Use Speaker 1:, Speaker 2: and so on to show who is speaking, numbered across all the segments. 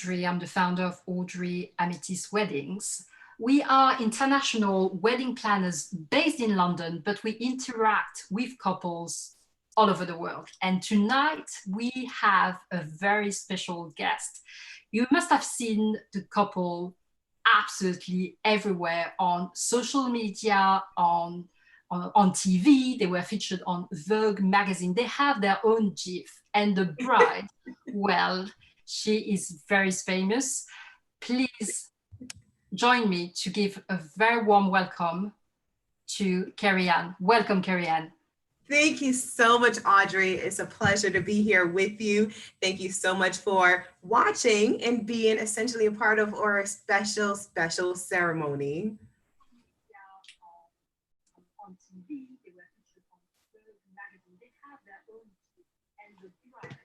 Speaker 1: Audrey. I'm the founder of Audrey Ametis Weddings. We are international wedding planners based in London, but we interact with couples all over the world. And tonight we have a very special guest. You must have seen the couple absolutely everywhere on social media, on TV. They were featured on Vogue magazine. They have their own GIF. And the bride, well, she is very famous. Please join me to give a very warm welcome to Carrie-Anne. Welcome, Carrie-Anne.
Speaker 2: Thank you so much, Audrey. It's a pleasure to be here with you. Thank you so much for watching and being essentially a part of our special ceremony. On TV, they were featured on Vogue magazine. They have their own GIF. And the bride,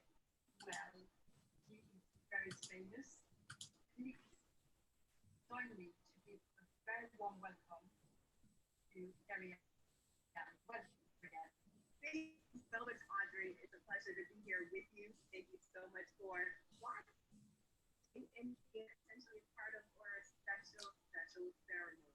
Speaker 2: well, she is very famous. Please join me to give a very warm welcome to Carrie-Anne. Thank you so much, Audrey. It's a pleasure to be here with you. Thank you so much for watching and being essentially part of our special ceremony.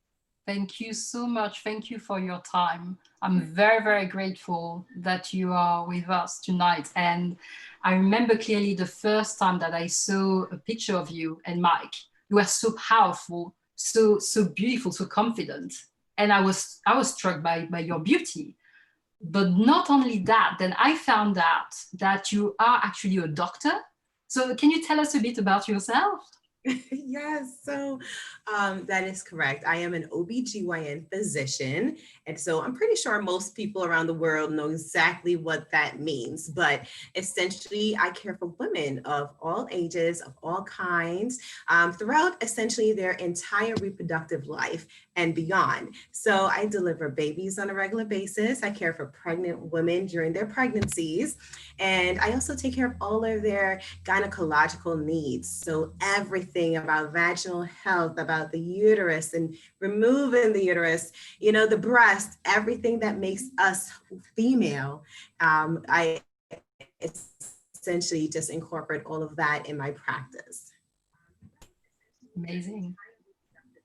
Speaker 1: Thank you so much. Thank you for your time. I'm very, very grateful that you are with us tonight. And I remember clearly the first time that I saw a picture of you and Mike. You were so powerful, so beautiful, so confident. And I was struck by your beauty. But not only that, then I found out that you are actually a doctor. So can you tell us a bit about yourself?
Speaker 2: Yes, so that is correct. I am an OBGYN physician. And so I'm pretty sure most people around the world know exactly what that means. But essentially, I care for women of all ages, of all kinds, throughout essentially their entire reproductive life and beyond. So I deliver babies on a regular basis. I care for pregnant women during their pregnancies. And I also take care of all of their gynecological needs. So everything about vaginal health, about the uterus and removing the uterus, you know, the breast, everything that makes us female. I essentially just incorporate all of that in my practice.
Speaker 1: Amazing.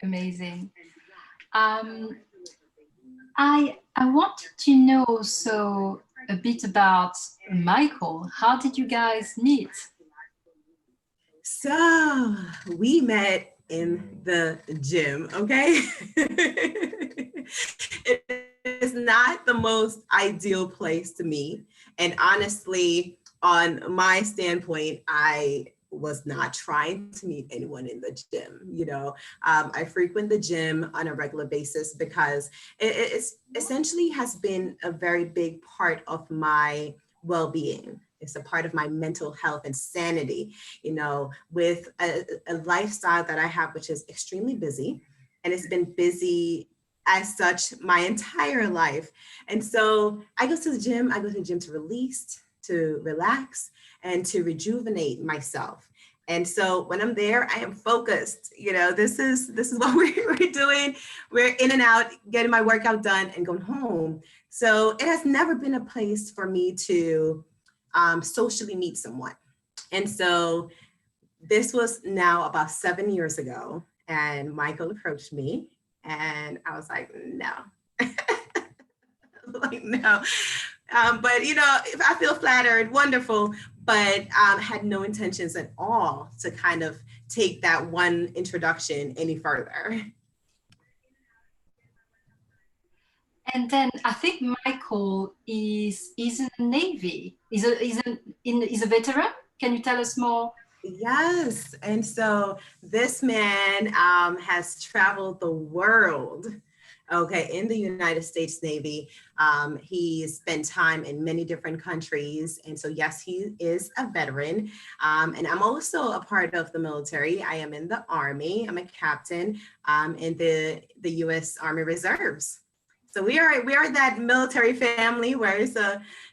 Speaker 1: Amazing. I wanted to know a bit about Michael. How did you guys meet?
Speaker 2: So we met in the gym, okay? It is not the most ideal place to meet. And honestly, on my standpoint, I was not trying to meet anyone in the gym. You know, I frequent the gym on a regular basis because it essentially has been a very big part of my well-being. It's a part of my mental health and sanity, you know, with a lifestyle that I have, which is extremely busy, and it's been busy as such my entire life. And so I go to the gym to release, to relax, and to rejuvenate myself. And so when I'm there, I am focused. You know, this is what we're doing. We're in and out, getting my workout done and going home. So it has never been a place for me to socially meet someone. And so this was now about 7 years ago, and Michael approached me and I was like, no, like, no. But, you know, if I feel flattered, wonderful, but had no intentions at all to kind of take that one introduction any further.
Speaker 1: And then I think Michael is in the Navy. He's a veteran. Can you tell us more?
Speaker 2: Yes. And so this man has traveled the world, okay, in the United States Navy. He spent time in many different countries. And so, yes, he is a veteran. And I'm also a part of the military. I am in the Army. I'm a captain in the U.S. Army Reserves. So we are that military family where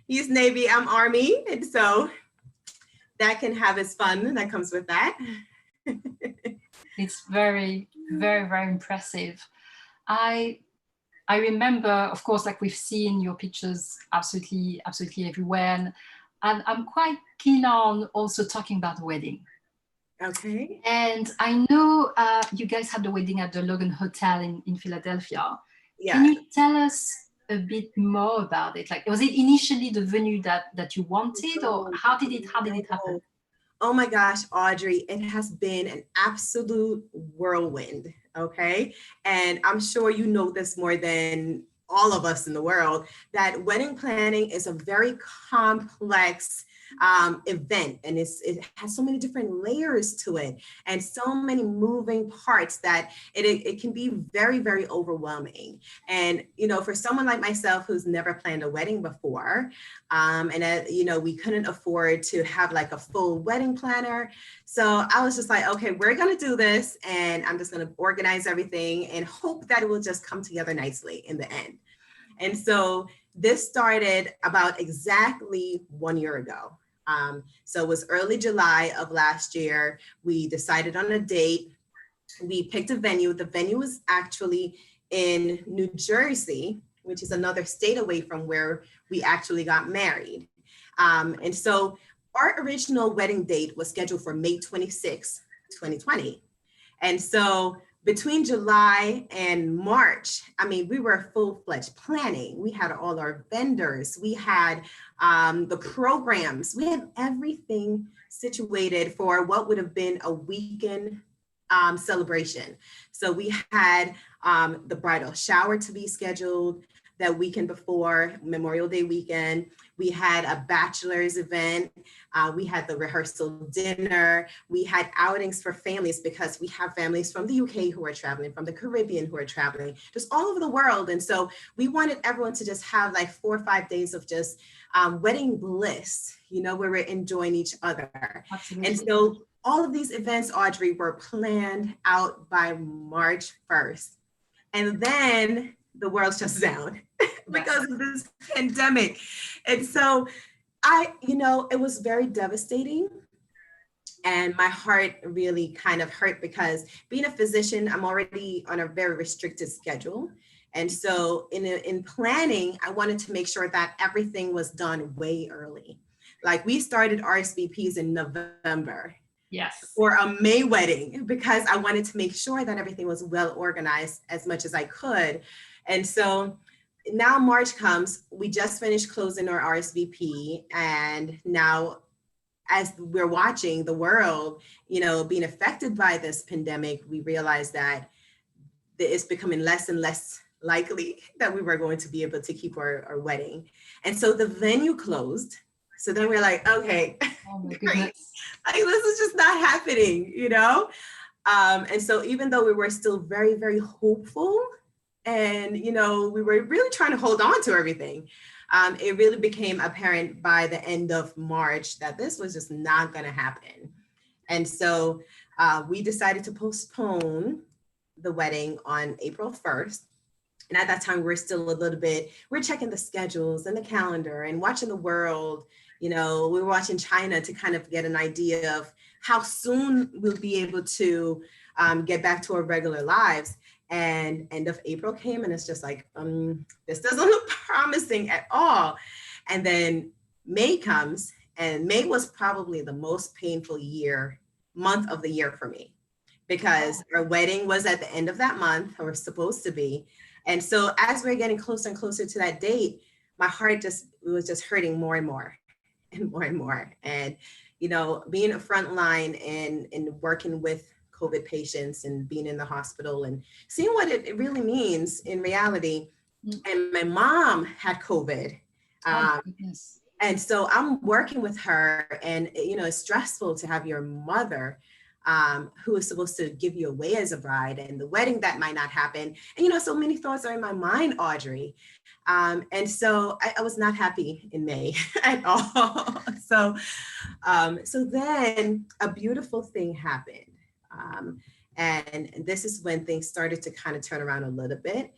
Speaker 2: he's Navy, I'm Army. And so that can have its fun that comes with that.
Speaker 1: It's very, very, very impressive. I remember, of course, like we've seen your pictures absolutely everywhere. And I'm quite keen on also talking about the wedding.
Speaker 2: Okay.
Speaker 1: And I know you guys had the wedding at the Logan Hotel in Philadelphia. Can
Speaker 2: Yeah.
Speaker 1: you tell us a bit more about it? Like, was it initially the venue that you wanted, or
Speaker 2: No,
Speaker 1: how did it happen?
Speaker 2: no. Oh my gosh, Audrey, it has been an absolute whirlwind. Okay. And I'm sure you know this more than all of us in the world, that wedding planning is a very complex event, and it has so many different layers to it and so many moving parts that it can be very, very overwhelming. And, for someone like myself who's never planned a wedding before, and we couldn't afford to have like a full wedding planner. So I was just like, okay, we're going to do this, and I'm just going to organize everything and hope that it will just come together nicely in the end. And so this started about exactly 1 year ago. So it was early July of last year. We decided on a date. We picked a venue. The venue was actually in New Jersey, which is another state away from where we actually got married. And so our original wedding date was scheduled for May 26, 2020. And so between July and March, I mean, we were full-fledged planning. We had all our vendors, we had the programs, we had everything situated for what would have been a weekend celebration. So we had the bridal shower to be scheduled that weekend before Memorial Day weekend. We had a bachelor's event. We had the rehearsal dinner. We had outings for families because we have families from the UK who are traveling, from the Caribbean who are traveling, just all over the world. And so we wanted everyone to just have like 4 or 5 days of just wedding bliss, where we're enjoying each other.
Speaker 1: Absolutely.
Speaker 2: And so all of these events, Audrey, were planned out by March 1st. And then the world shuts down because of this pandemic. And so it was very devastating. And my heart really kind of hurt because being a physician, I'm already on a very restricted schedule. And so in planning, I wanted to make sure that everything was done way early. Like we started RSVPs in November.
Speaker 1: Yes.
Speaker 2: For a May wedding, because I wanted to make sure that everything was well organized as much as I could. And so now March comes, we just finished closing our RSVP. And now as we're watching the world, being affected by this pandemic, we realize that it's becoming less and less likely that we were going to be able to keep our wedding. And so the venue closed. So then we're like, okay,
Speaker 1: Oh my
Speaker 2: great.
Speaker 1: goodness.
Speaker 2: Like, this is just not happening, And so even though we were still very, very hopeful and, we were really trying to hold on to everything, it really became apparent by the end of March that this was just not going to happen. And so we decided to postpone the wedding on April 1st. And at that time, we're still a little bit, we're checking the schedules and the calendar and watching the world. We were watching China to kind of get an idea of how soon we'll be able to get back to our regular lives. And end of April came, and it's just like, this doesn't look promising at all. And then May comes, and May was probably the most painful month of the year for me, because our wedding was at the end of that month, or supposed to be. And so as we're getting closer and closer to that date, my heart was just hurting more and more and more and more. And, being a front line and working with COVID patients and being in the hospital and seeing what it really means in reality. And my mom had COVID. And so I'm working with her, and, it's stressful to have your mother who is supposed to give you away as a bride, and the wedding that might not happen. And, so many thoughts are in my mind, Audrey. And so I was not happy in May at all. So then a beautiful thing happened. And this is when things started to kind of turn around a little bit.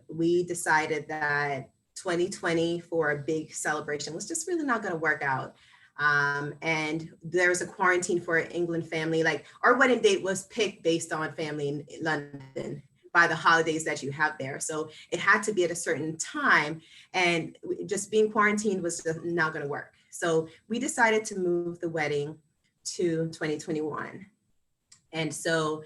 Speaker 2: We decided that 2020 for a big celebration was just really not going to work out. And there was a quarantine for an England family. Like, our wedding date was picked based on family in London by the holidays that you have there. So it had to be at a certain time, and just being quarantined was just not going to work. So we decided to move the wedding to 2021. And so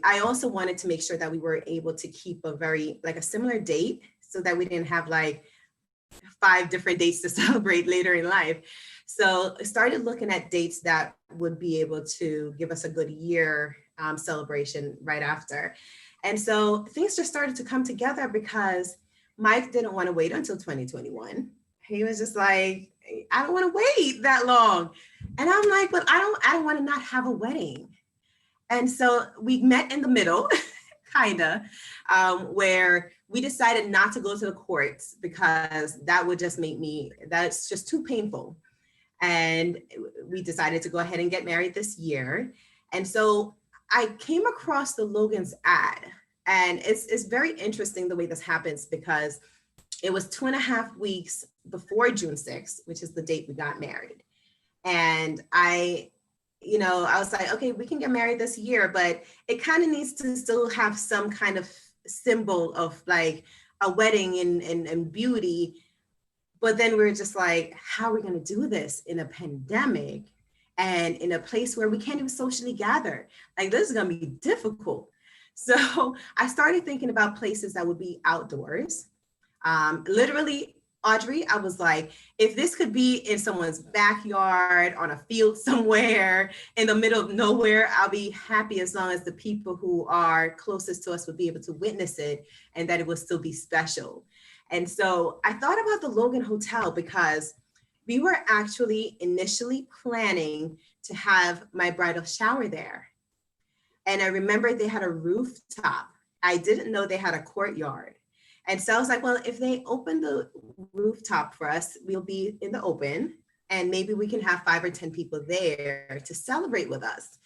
Speaker 2: I also wanted to make sure that we were able to keep a similar date so that we didn't have like 5 different dates to celebrate later in life. So I started looking at dates that would be able to give us a good year celebration right after. And so things just started to come together because Mike didn't want to wait until 2021. He was just like, I don't want to wait that long. And I'm like, but I don't want to not have a wedding. And so we met in the middle, kind of, where we decided not to go to the courts because that would just that's just too painful. And we decided to go ahead and get married this year. And so I came across the Logan's ad, and it's very interesting the way this happens because it was 2.5 weeks before June 6th, which is the date we got married. And I was like, okay, we can get married this year, but it kind of needs to still have some kind of symbol of like a wedding and beauty. But then we were just like, how are we going to do this in a pandemic and in a place where we can't even socially gather? Like, this is going to be difficult. So I started thinking about places that would be outdoors. Literally, Audrey, I was like, if this could be in someone's backyard, on a field somewhere, in the middle of nowhere, I'll be happy as long as the people who are closest to us would be able to witness it and that it would still be special. And so I thought about the Logan Hotel because we were actually initially planning to have my bridal shower there. And I remember they had a rooftop. I didn't know they had a courtyard. And so I was like, well, if they open the rooftop for us, we'll be in the open and maybe we can have 5 or 10 people there to celebrate with us.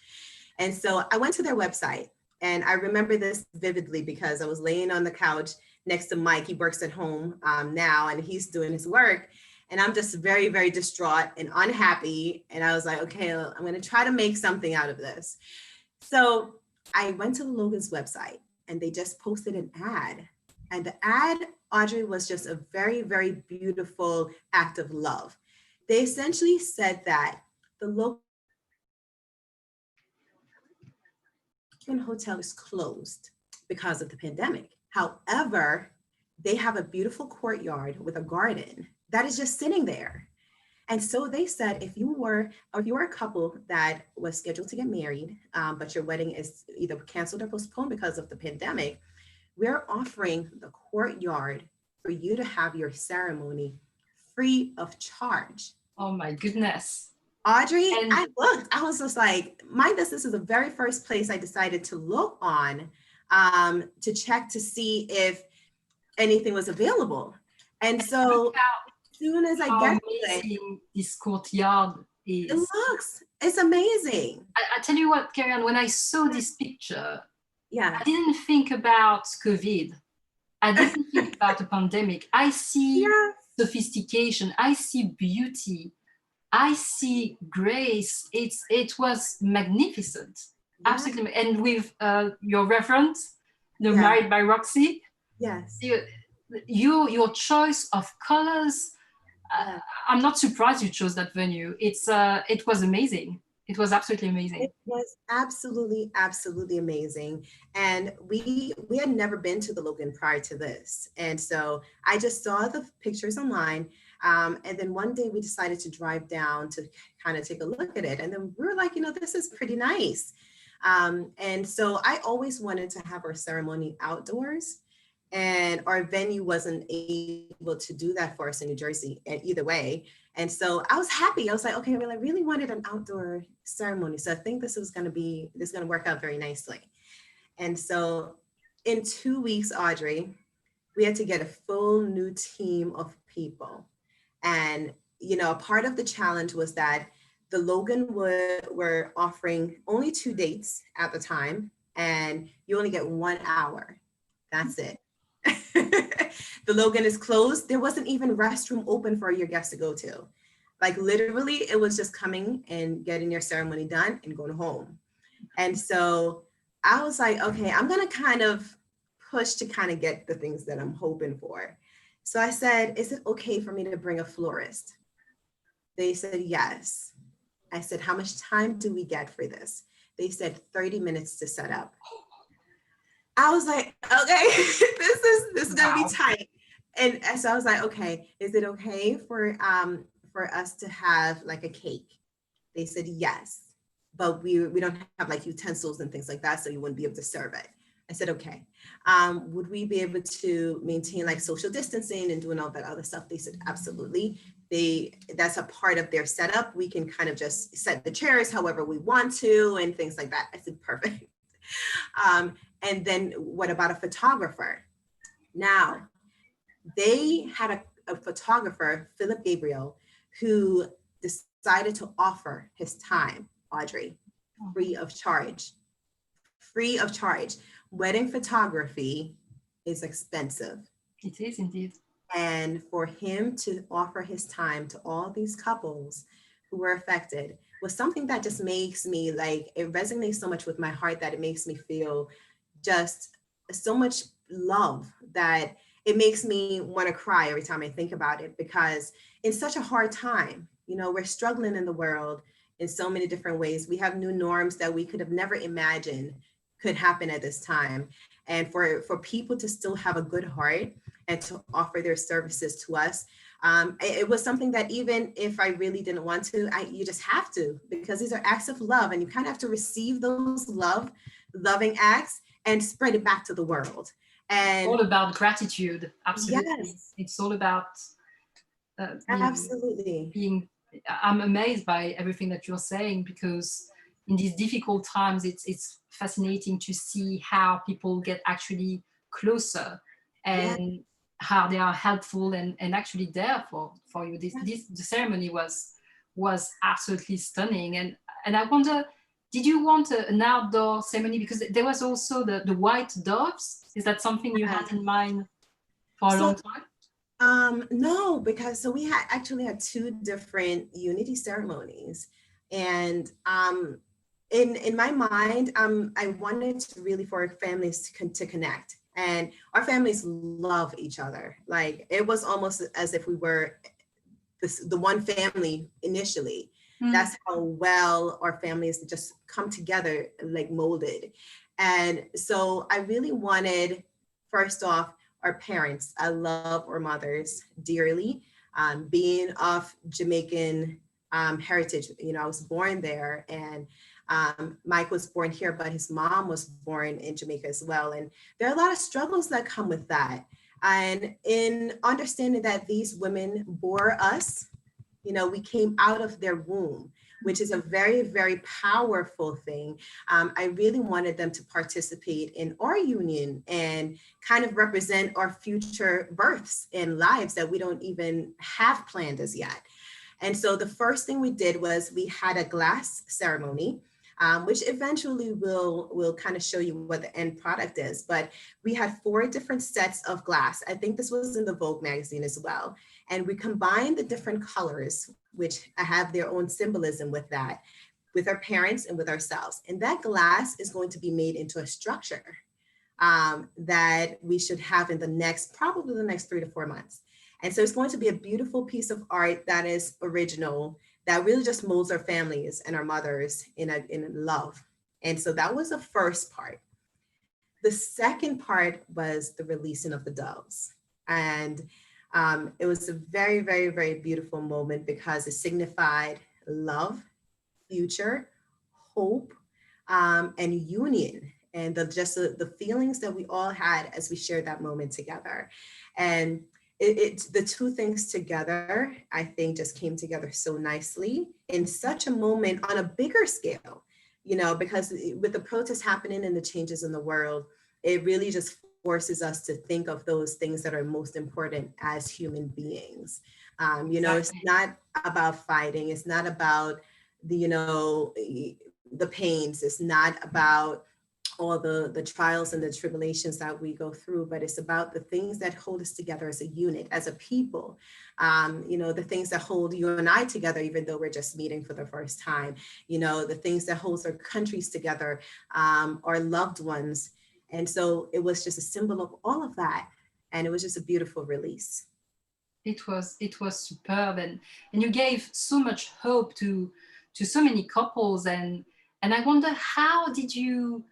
Speaker 2: And so I went to their website, and I remember this vividly because I was laying on the couch next to Mike. He works at home now and he's doing his work. And I'm just very, very distraught and unhappy. And I was like, okay, I'm going to try to make something out of this. So I went to the Logan's website and they just posted an ad. And the ad, Audrey, was just a very, very beautiful act of love. They essentially said that the Logan Hotel is closed because of the pandemic. However, they have a beautiful courtyard with a garden that is just sitting there. And so they said, if you were a couple that was scheduled to get married, but your wedding is either canceled or postponed because of the pandemic, we're offering the courtyard for you to have your ceremony free of charge.
Speaker 1: Oh my goodness.
Speaker 2: Audrey, I looked, I was just like, this is the very first place I decided to look on to check to see if anything was available. And so as soon as I get
Speaker 1: it, this courtyard is.
Speaker 2: It's amazing.
Speaker 1: I tell you what, Carrie Ann, when I saw this picture,
Speaker 2: yeah,
Speaker 1: I didn't think about COVID. I didn't think about a pandemic. I see sophistication. I see beauty. I see grace. It was magnificent. Yeah. Absolutely. And with your reference, Married by Roxy.
Speaker 2: Yes.
Speaker 1: Your choice of colors. I'm not surprised you chose that venue. It was amazing. It was absolutely amazing.
Speaker 2: It was absolutely, absolutely amazing. And we had never been to the Logan prior to this. And so I just saw the pictures online. And then one day we decided to drive down to kind of take a look at it. And then we were like, this is pretty nice. And so I always wanted to have our ceremony outdoors. And our venue wasn't able to do that for us in New Jersey, and either way. And so I was happy. I was like, okay, well, I really wanted an outdoor ceremony. So I think this is going to work out very nicely. And so in 2 weeks, Audrey, we had to get a full new team of people. And, part of the challenge was that the Logan were offering only 2 dates at the time, and you only get 1 hour. That's it. The Logan is closed. There wasn't even restroom open for your guests to go to. Like literally, it was just coming and getting your ceremony done and going home. And so I was like, okay, I'm going to kind of push to kind of get the things that I'm hoping for. So I said, is it okay for me to bring a florist? They said yes. I said, how much time do we get for this? They said 30 minutes to set up. I was like, okay, this is gonna be
Speaker 1: Wow.
Speaker 2: tight. And so I was like, okay, is it okay for us to have like a cake? They said yes, but we don't have like utensils and things like that, so you wouldn't be able to serve it. I said, okay. Would we be able to maintain like social distancing and doing all that other stuff? They said, absolutely. That's a part of their setup. We can kind of just set the chairs however we want to and things like that. I said, perfect. And then what about a photographer? Now, they had a photographer, Philip Gabriel, who decided to offer his time, Audrey, free of charge. Free of charge. Wedding photography is expensive.
Speaker 1: It is indeed.
Speaker 2: And for him to offer his time to all these couples who were affected was something that just makes me like, it resonates so much with my heart that it makes me feel just so much love that it makes me want to cry every time I think about it, because in such a hard time, you know, we're struggling in the world in so many different ways. We have new norms that we could have never imagined could happen at this time. And for people to still have a good heart and to offer their services to us, it was something that even if I really didn't want to, you just have to, because these are acts of love, and you kind of have to receive those loving acts and spread it back to the world. And
Speaker 1: All about gratitude. Absolutely.
Speaker 2: yes,
Speaker 1: It's all about
Speaker 2: absolutely.
Speaker 1: being. I'm amazed by everything that you're saying, because in these difficult times, it's fascinating to see how people get actually closer,
Speaker 2: Yeah,
Speaker 1: and how they are helpful and actually there for you. The ceremony was absolutely stunning, and I wonder, did you want an outdoor ceremony? Because there was also the white doves. Is that something you had
Speaker 2: yeah.
Speaker 1: in mind for a
Speaker 2: So
Speaker 1: long time?
Speaker 2: no, because so we had two different unity ceremonies, and in my mind, I wanted to really for families to connect, and our families love each other. Like it was almost as if we were the one family initially.
Speaker 1: Mm.
Speaker 2: That's how well our families just come together, like molded. And so I really wanted, first off, our parents. I love our mothers dearly. Being of Jamaican heritage, you know, I was born there, and Mike was born here, but his mom was born in Jamaica as well. And there are a lot of struggles that come with that. And in understanding that these women bore us, you know, we came out of their womb, which is a very, very powerful thing. I really wanted them to participate in our union and kind of represent our future births and lives that we don't even have planned as yet. And so the first thing we did was we had a glass ceremony, which eventually will kind of show you what the end product is. But we had 4 different sets of glass. I think this was in the Vogue magazine as well. And we combined the different colors, which have their own symbolism with that, with our parents and with ourselves. And that glass is going to be made into a structure that we should have in probably the next 3 to 4 months. And so it's going to be a beautiful piece of art that is original, that really just molds our families and our mothers in love. And so that was the first part. The second part was the releasing of the doves. And it was a very, very, very beautiful moment because it signified love, future, hope, and union, and the feelings that we all had as we shared that moment together. And the two things together, I think, just came together so nicely in such a moment on a bigger scale, you know, because with the protests happening and the changes in the world, it really just forces us to think of those things that are most important as human beings. You know, it's not about fighting. It's not about the pains. It's not about all the trials and the tribulations that we go through, but it's about the things that hold us together as a unit, as a people. You know, the things that hold you and I together, even though we're just meeting for the first time, you know, the things that holds our countries together, our loved ones. And so it was just a symbol of all of that. And it was just a beautiful release.
Speaker 1: It was superb, and you gave so much hope to to so many couples, and I wonder, how did you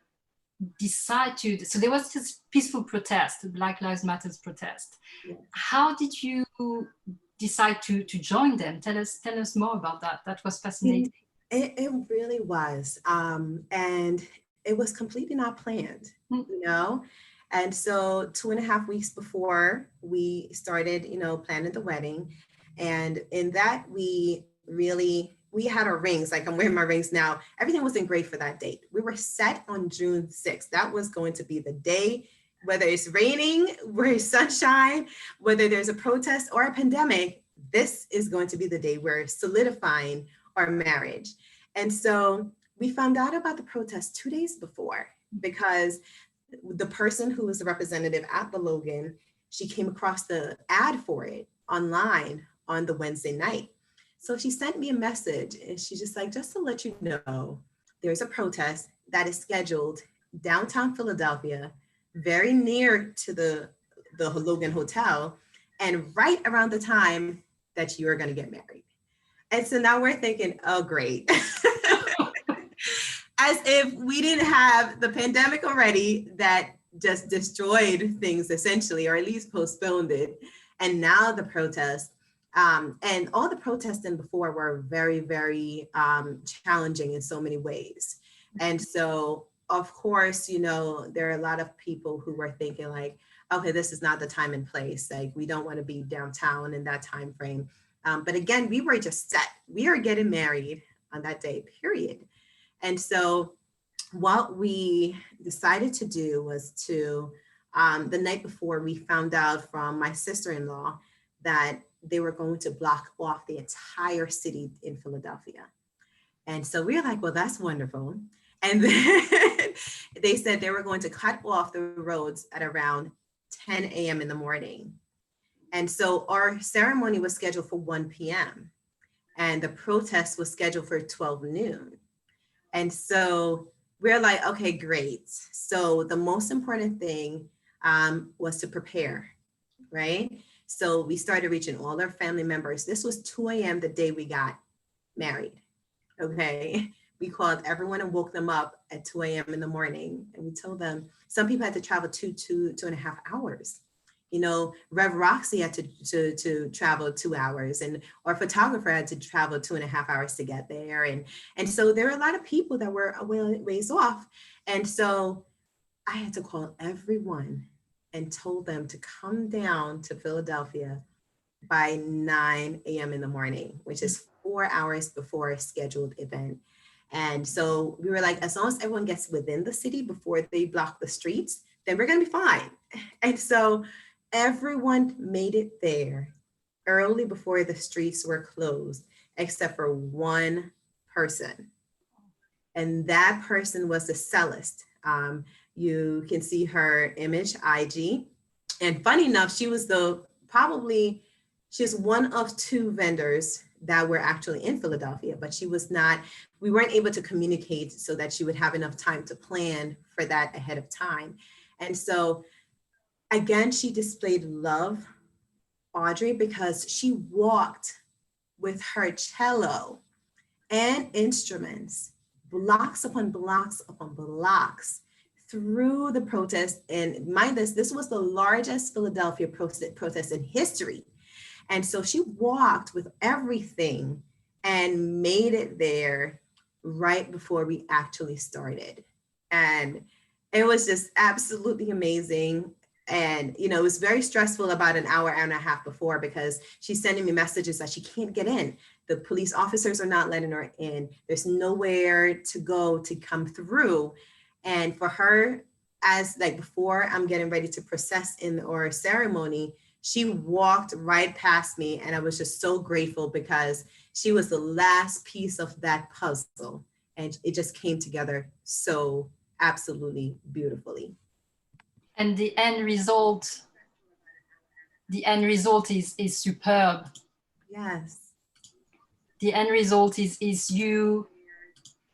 Speaker 1: decide to, so there was this peaceful protest, the Black Lives Matters protest.
Speaker 2: Yeah.
Speaker 1: How did you decide to join them? Tell us more about that. That was fascinating.
Speaker 2: It really was. And it was completely not planned, you know? And so 2.5 weeks before we started, planning the wedding. And in that, we had our rings, like I'm wearing my rings now. Everything wasn't great for that date. We were set on June 6th. That was going to be the day, whether it's raining, whether it's sunshine, whether there's a protest or a pandemic, this is going to be the day we're solidifying our marriage. And so we found out about the protest 2 days before, because the person who was the representative at the Logan, she came across the ad for it online on the Wednesday night. So she sent me a message, and she's just like, just to let you know, there's a protest that is scheduled downtown Philadelphia, very near to the Logan Hotel, and right around the time that you are going to get married. And so now we're thinking, oh, great. As if we didn't have the pandemic already that just destroyed things essentially, or at least postponed it. And now the protest, and all the protesting before were very, very challenging in so many ways. And so, of course, there are a lot of people who were thinking like, okay, this is not the time and place. Like, we don't want to be downtown in that time frame. But again, we were just set. We are getting married on that day, period. And so what we decided to do was to, the night before, we found out from my sister-in-law that they were going to block off the entire city in Philadelphia. And so we were like, well, that's wonderful. And then they said they were going to cut off the roads at around 10 a.m. in the morning. And so our ceremony was scheduled for 1 p.m. and the protest was scheduled for 12 noon. And so we're like, okay, great. So the most important thing was to prepare, right? So we started reaching all our family members. This was 2 a.m. the day we got married, okay? We called everyone and woke them up at 2 a.m. in the morning. And we told them, some people had to travel two and a half hours. Rev Roxy had to travel 2 hours, and our photographer had to travel 2.5 hours to get there. And so there were a lot of people that were a ways off. And so I had to call everyone and told them to come down to Philadelphia by 9 a.m. in the morning, which is 4 hours before a scheduled event. And so we were like, as long as everyone gets within the city before they block the streets, then we're going to be fine. And so everyone made it there early before the streets were closed, except for one person. And that person was the cellist. You can see her image, IG. And funny enough, she was one of 2 vendors that were actually in Philadelphia, but we weren't able to communicate so that she would have enough time to plan for that ahead of time. And so again, she displayed love, Audrey, because she walked with her cello and instruments, blocks upon blocks upon blocks, through the protest. And mind this was the largest Philadelphia protest in history. And so she walked with everything and made it there right before we actually started. And it was just absolutely amazing. And, it was very stressful about an hour and a half before, because she's sending me messages that she can't get in. The police officers are not letting her in. There's nowhere to go to come through. And for her, as like before I'm getting ready to process in our ceremony, she walked right past me. And I was just so grateful, because she was the last piece of that puzzle. And it just came together so absolutely beautifully.
Speaker 1: And the end result is superb.
Speaker 2: Yes.
Speaker 1: The end result is you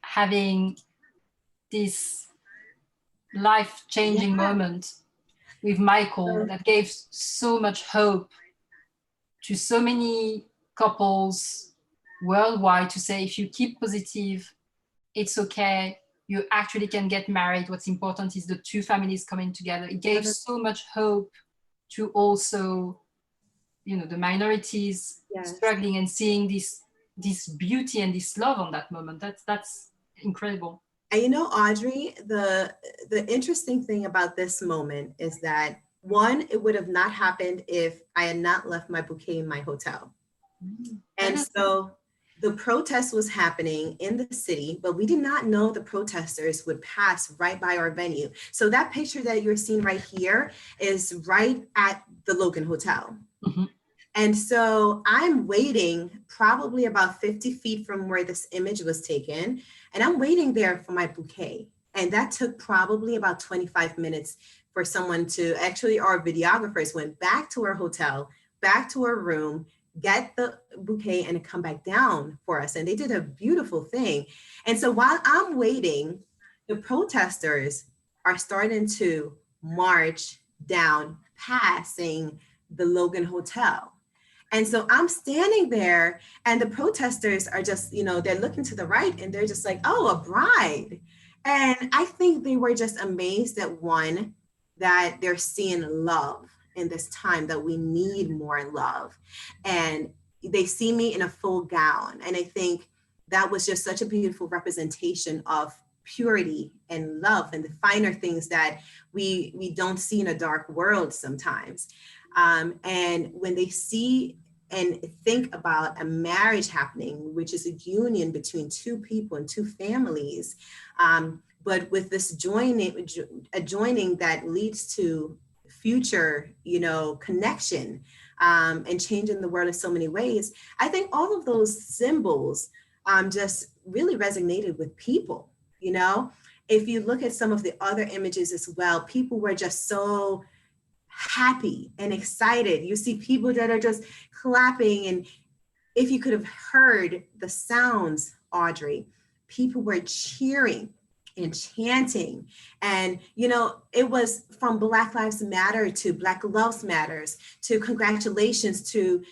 Speaker 1: having this life-changing moment with Michael that gave so much hope to so many couples worldwide to say, if you keep positive, it's okay. You actually can get married. What's important is the two families coming together. It gave so much hope to also, the minorities
Speaker 2: Yes.
Speaker 1: struggling and seeing this beauty and this love on that moment. That's incredible.
Speaker 2: And Audrey, the interesting thing about this moment is that one, it would have not happened if I had not left my bouquet in my hotel.
Speaker 1: Tell
Speaker 2: And
Speaker 1: us.
Speaker 2: so the protest was happening in the city, but we did not know the protesters would pass right by our venue. So that picture that you're seeing right here is right at the Logan Hotel.
Speaker 1: Mhm.
Speaker 2: And so I'm waiting probably about 50 feet from where this image was taken. And I'm waiting there for my bouquet. And that took probably about 25 minutes for someone to actually, our videographers went back to our hotel, back to our room, get the bouquet and come back down for us. And they did a beautiful thing. And so while I'm waiting, the protesters are starting to march down, passing the Logan Hotel. And so I'm standing there and the protesters are just, they're looking to the right and they're just like, oh, a bride. And I think they were just amazed at one, that they're seeing love in this time, that we need more love. And they see me in a full gown. And I think that was just such a beautiful representation of purity and love and the finer things that we don't see in a dark world sometimes. And when they see and think about a marriage happening, which is a union between two people and two families, but with this joining that leads to future, connection, and changing the world in so many ways, I think all of those symbols just really resonated with people. If you look at some of the other images as well, people were just so happy and excited. You see people that are just clapping. And if you could have heard the sounds, Audrey, people were cheering and chanting. And, it was from Black Lives Matter to Black Lives Matters to congratulations to,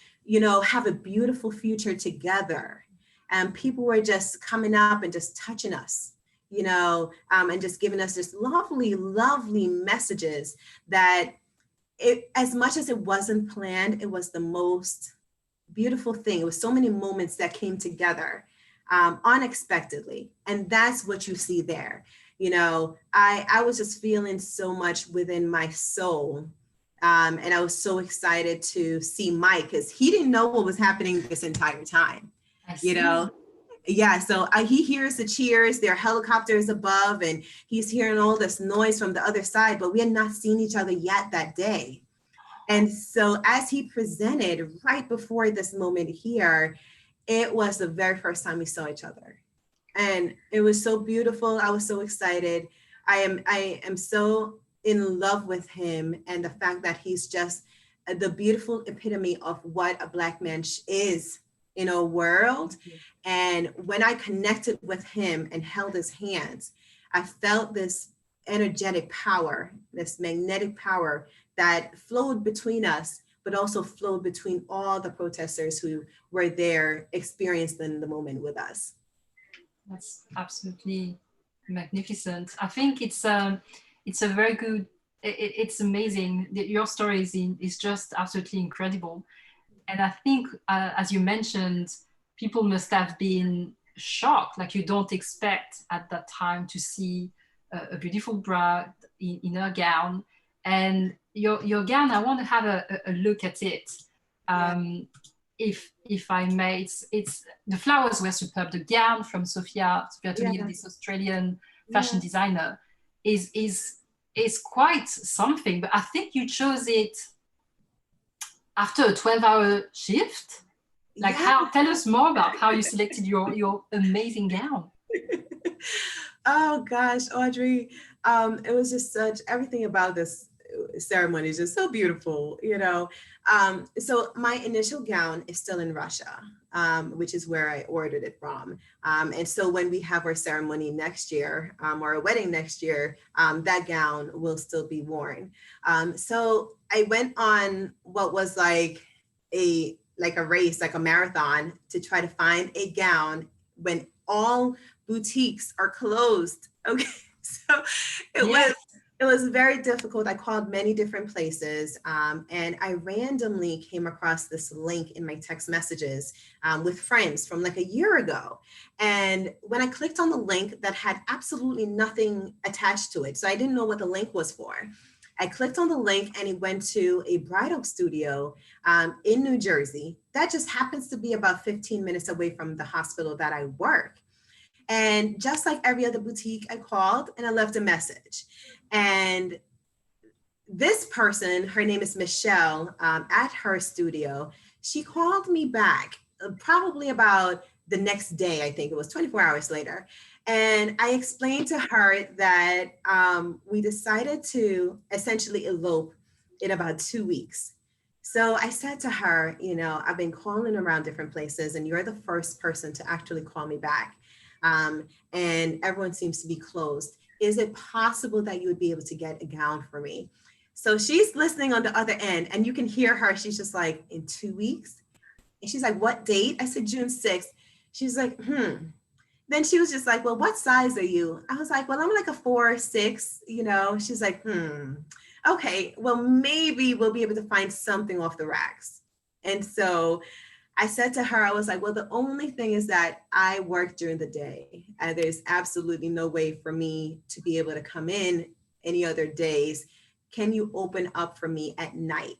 Speaker 2: have a beautiful future together. And people were just coming up and just touching us, and just giving us this lovely, lovely messages that as much as it wasn't planned, it was the most beautiful thing. It was so many moments that came together unexpectedly. And that's what you see there. I was just feeling so much within my soul. And I was so excited to see Mike because he didn't know what was happening this entire time. Yeah, so he hears the cheers, there are helicopters above, and he's hearing all this noise from the other side, but we had not seen each other yet that day. And so as he presented right before this moment here, it was the very first time we saw each other. And it was so beautiful. I was so excited. I am so in love with him, and the fact that he's just the beautiful epitome of what a Black man is in a world. And when I connected with him and held his hands, I felt this energetic power, this magnetic power that flowed between us, but also flowed between all the protesters who were there experiencing the moment with us.
Speaker 1: That's absolutely magnificent. I think it's a very good, it's amazing. Your story is just absolutely incredible. And I think, as you mentioned, people must have been shocked. Like, you don't expect at that time to see a beautiful bride in her gown. And your gown, I want to have a look at it. If I may, it's the flowers were superb. The gown from Sophia Tolil, this Australian fashion designer, is quite something. But I think you chose it after a 12-hour shift. Tell us more about how you selected your amazing gown.
Speaker 2: Oh gosh, Audrey, it was just everything about this ceremony is just so beautiful, So my initial gown is still in Russia, which is where I ordered it from. And so when we have our ceremony next year, or a wedding next year, that gown will still be worn. So I went on what was like a like a race, like a marathon, to try to find a gown when all boutiques are closed. Okay. So it
Speaker 1: Yeah.
Speaker 2: was it was very difficult. I called many different places, and I randomly came across this link in my text messages with friends from like a year ago. And when I clicked on the link, that had absolutely nothing attached to it, so I didn't know what the link was for. I clicked on the link and it went to a bridal studio in New Jersey that just happens to be about 15 minutes away from the hospital that I work. And just like every other boutique, I called and I left a message. And this person, her name is Michelle, at her studio, she called me back probably about the next day. I think it was 24 hours later. And I explained to her that we decided to essentially elope in about 2 weeks. So I said to her, you know, I've been calling around different places and you're the first person to actually call me back. And everyone seems to be closed. Is it possible that you would be able to get a gown for me? So she's listening on the other end and you can hear her. She's just like, in 2 weeks? And she's like, what date? I said, June 6th. She's like, Then she was just like, well, what size are you? I was like, well, I'm like a 4 or 6, you know. She's like, okay, well, maybe we'll be able to find something off the racks. And so I said to her, I was like, well, the only thing is that I work during the day. And there's absolutely no way for me to be able to come in any other days. Can you open up for me at night?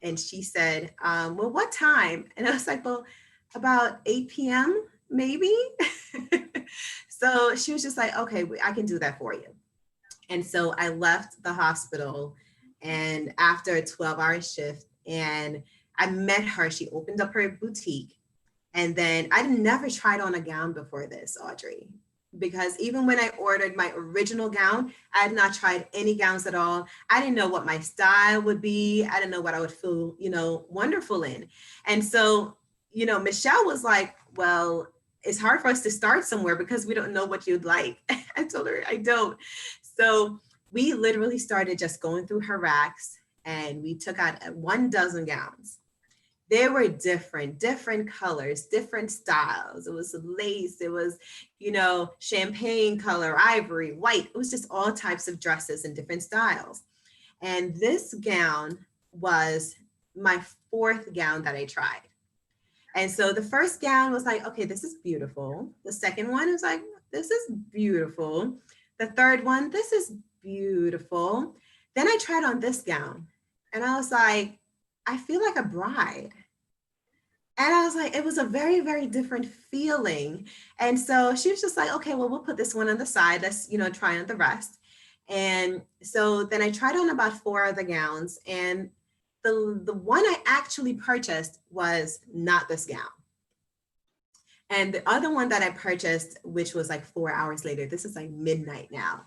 Speaker 2: And she said, well, what time? And I was like, well, about 8 p.m., maybe. So she was just like, okay, I can do that for you. And so I left the hospital and after a 12-hour shift, and I met her. She opened up her boutique. And then I'd never tried on a gown before this, Audrey, because even when I ordered my original gown, I had not tried any gowns at all. I didn't know what my style would be. I didn't know what I would feel, you know, wonderful in. And so, you know, Michelle was like, well, it's hard for us to start somewhere because we don't know what you'd like. I told her I don't. So we literally started just going through her racks and we took out 12 gowns. They were different colors, different styles. It was lace, it was, you know, champagne color, ivory, white. It was just all types of dresses and different styles. And this gown was my fourth gown that I tried. And so the first gown was like, okay, this is beautiful. The second one was like, this is beautiful. The third one, this is beautiful. Then I tried on this gown and I was like, I feel like a bride. And I was like, it was a very, very different feeling. And so she was just like, okay, well, we'll put this one on the side. Let's, you know, try on the rest. And so then I tried on about 4 other gowns. And the one I actually purchased was not this gown. And the other one that I purchased, which was like 4 hours later, this is like midnight now.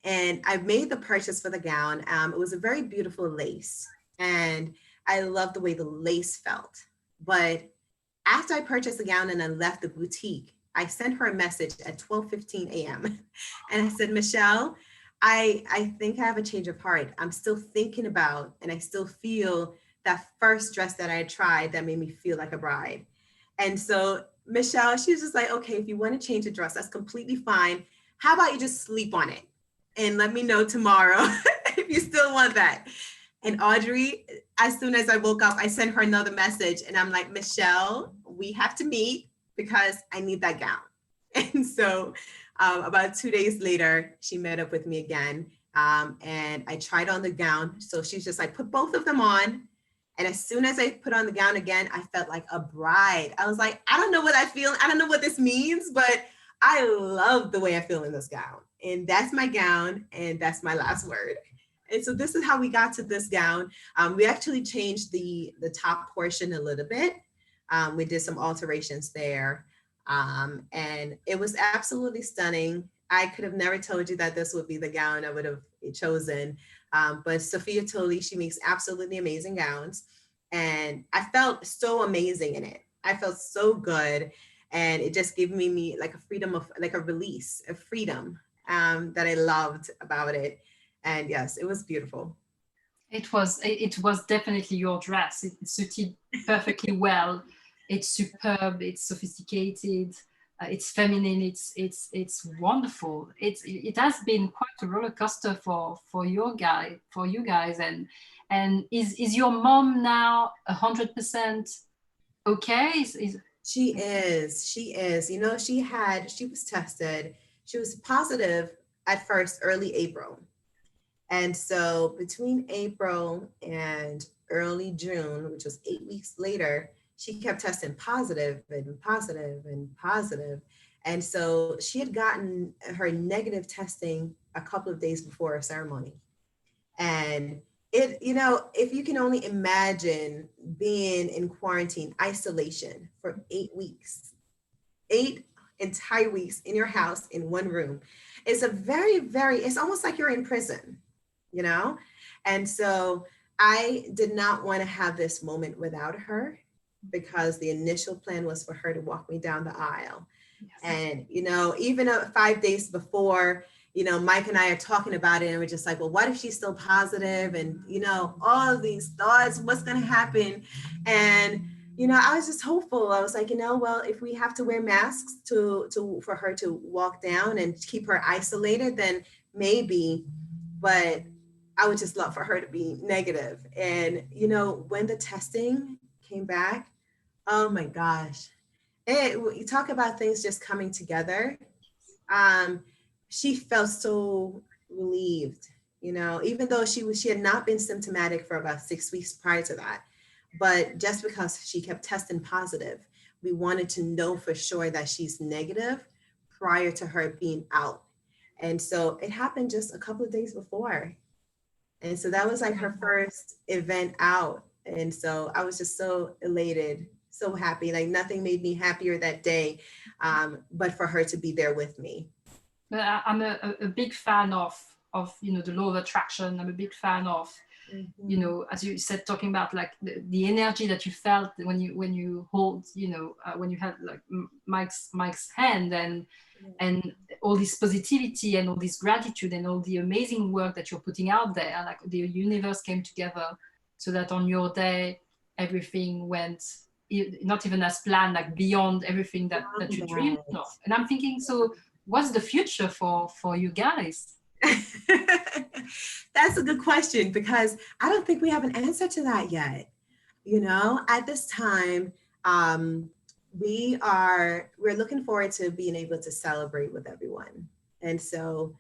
Speaker 2: And I made the purchase for the gown. It was a very beautiful lace. And I loved the way the lace felt. But after I purchased the gown and I left the boutique, I sent her a message at 12:15 a.m. And I said, Michelle, I think I have a change of heart. I'm still thinking about, and I still feel that first dress that I tried that made me feel like a bride. And so Michelle, she was just like, okay, if you want to change the dress, that's completely fine. How about you just sleep on it and let me know tomorrow if you still want that. And Audrey, as soon as I woke up, I sent her another message and I'm like, Michelle, we have to meet because I need that gown. And so about 2 days later, she met up with me again and I tried on the gown. So she's just like, put both of them on. And as soon as I put on the gown again, I felt like a bride. I was like, I don't know what I feel. I don't know what this means, but I love the way I feel in this gown. And that's my gown. And that's my last word. And so this is how we got to this gown. We actually changed the top portion a little bit. We did some alterations there. And it was absolutely stunning. I could have never told you that this would be the gown I would have chosen. But Sophia Toley, she makes absolutely amazing gowns. And I felt so amazing in it. I felt so good. And it just gave me like a freedom of, like a release, a freedom that I loved about it. And yes, it was beautiful.
Speaker 1: It was definitely your dress. It suited perfectly well. It's superb. It's sophisticated. It's feminine. It's wonderful. It has been quite a roller coaster for you guys. And is your mom now 100% okay?
Speaker 2: She is. You know, she was tested. She was positive at first, early April. And so between April and early June, which was 8 weeks later, she kept testing positive and positive and positive. And so she had gotten her negative testing a couple of days before her ceremony. And it, you know, if you can only imagine being in quarantine, isolation for 8 weeks, 8 entire weeks in your house in one room, it's a very, it's almost like you're in prison, you know? And so I did not want to have this moment without her because the initial plan was for her to walk me down the aisle.
Speaker 1: Yes.
Speaker 2: And, you know, even 5 days before, you know, Mike and I are talking about it and we're just like, well, what if she's still positive? And, you know, all of these thoughts, what's going to happen? And, you know, I was just hopeful. I was like, you know, well, if we have to wear masks for her to walk down and keep her isolated, then maybe, but I would just love for her to be negative. And, you know, when the testing came back, oh my gosh, you talk about things just coming together. Um, she felt so relieved, you know, even though she had not been symptomatic for about 6 weeks prior to that. But just because she kept testing positive, we wanted to know for sure that she's negative prior to her being out. And so it happened just a couple of days before. And so that was like her first event out. And so I was just so elated, so happy. Like nothing made me happier that day, but for her to be there with me.
Speaker 1: But I'm a big fan of the law of attraction. I'm a big fan of as you said, talking about like the energy that you felt when you hold when you had like Mike's hand, and all this positivity and all this gratitude and all the amazing work that you're putting out there. Like the universe came together so that on your day everything went not even as planned, like beyond everything that you dreamed of. And I'm thinking, so what's the future for you guys?
Speaker 2: That's a good question because I don't think we have an answer to that yet. You know, at this time, we're looking forward to being able to celebrate with everyone. And so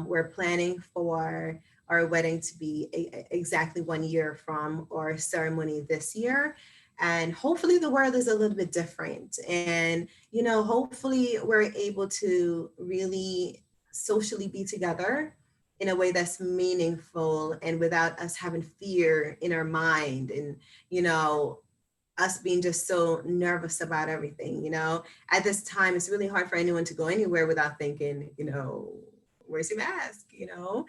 Speaker 2: we're planning for our wedding to be exactly 1 year from our ceremony this year. And hopefully the world is a little bit different. And, you know, hopefully we're able to really socially be together in a way that's meaningful and without us having fear in our mind and, you know, us being just so nervous about everything. You know, at this time, it's really hard for anyone to go anywhere without thinking, you know, where's your mask, you know,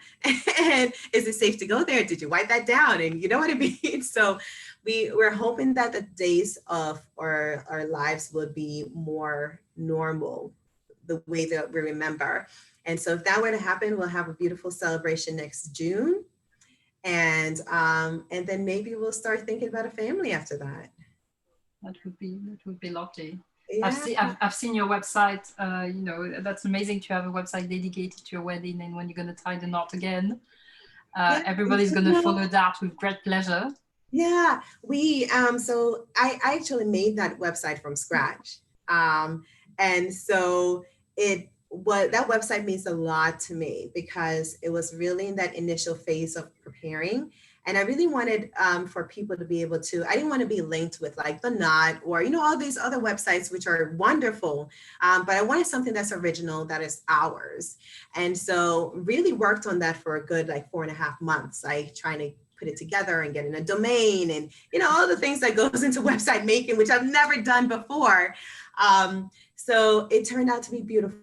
Speaker 2: and is it safe to go there? Did you wipe that down? And you know what I mean? So we're hoping that the days of our lives will be more normal, the way that we remember. And so if that were to happen, we'll have a beautiful celebration next June. And then maybe we'll start thinking about a family after that.
Speaker 1: That would be lovely.
Speaker 2: Yeah.
Speaker 1: I've seen your website. That's amazing to have a website dedicated to your wedding and when you're going to tie the knot again.
Speaker 2: Yeah,
Speaker 1: Everybody's going to follow that with great pleasure.
Speaker 2: Yeah, so I actually made that website from scratch. And so that website means a lot to me because it was really in that initial phase of preparing. And I really wanted for people to be able to, I didn't want to be linked with like The Knot or, you know, all these other websites, which are wonderful. But I wanted something that's original, that is ours. And so really worked on that for a good like 4.5 months. I trying to put it together and getting a domain and, you know, all the things that goes into website making, which I've never done before. So it turned out to be beautiful.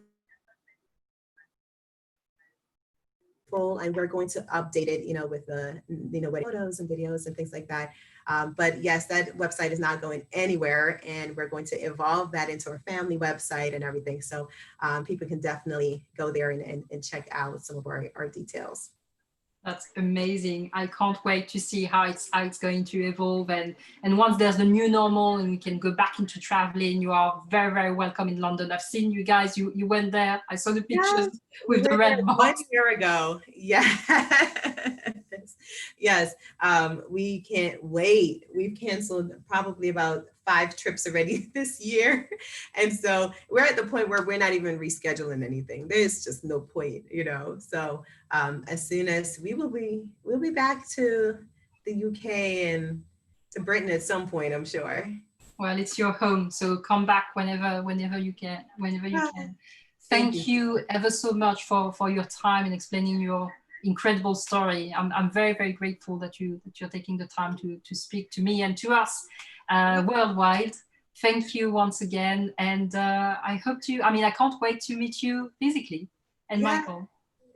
Speaker 2: And we're going to update it, you know, with the, you know, wedding photos and videos and things like that. But yes, that website is not going anywhere, and we're going to evolve that into our family website and everything. So people can definitely go there and check out some of our details.
Speaker 1: That's amazing. I can't wait to see how it's going to evolve. And once there's the new normal and we can go back into traveling, you are very, very welcome in London. I've seen you guys, you went there. I saw the pictures
Speaker 2: Yes, we
Speaker 1: with the
Speaker 2: were there
Speaker 1: red
Speaker 2: 1
Speaker 1: box.
Speaker 2: year ago. Yes. Yes. We can't wait. We've canceled probably about 5 trips already this year. And so we're at the point where we're not even rescheduling anything. There's just no point, you know. So as soon as we'll be back to the UK and to Britain at some point, I'm sure.
Speaker 1: Well, it's your home, so come back whenever you can, whenever you
Speaker 2: Ah,
Speaker 1: can.
Speaker 2: thank you.
Speaker 1: Thank you ever so much for your time and explaining your incredible story. I'm very, very grateful that you're taking the time to speak to me and to us worldwide. Thank you once again, and I hope to. I mean, I can't wait to meet you physically. And
Speaker 2: Yeah.
Speaker 1: Michael.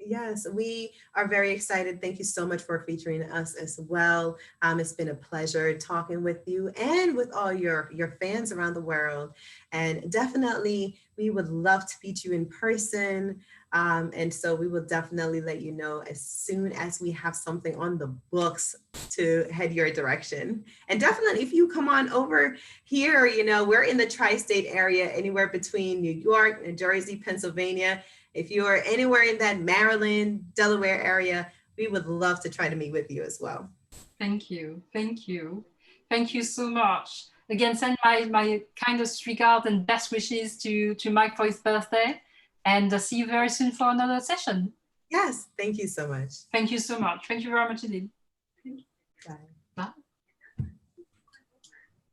Speaker 2: Yes, we are very excited. Thank you so much for featuring us as well. It's been a pleasure talking with you and with all your fans around the world. And definitely, we would love to meet you in person. And so we will definitely let you know as soon as we have something on the books to head your direction. And definitely, if you come on over here, you know, we're in the tri-state area, anywhere between New York, New Jersey, Pennsylvania. If you are anywhere in that Maryland, Delaware area, we would love to try to meet with you as well.
Speaker 1: Thank you. Thank you. Thank you so much. Again, send my kindest regard and best wishes to Mike for his birthday. And see you very soon for another session.
Speaker 2: Yes, thank you so much.
Speaker 1: Thank you so much. Thank you very much indeed.
Speaker 2: Bye.
Speaker 1: Bye.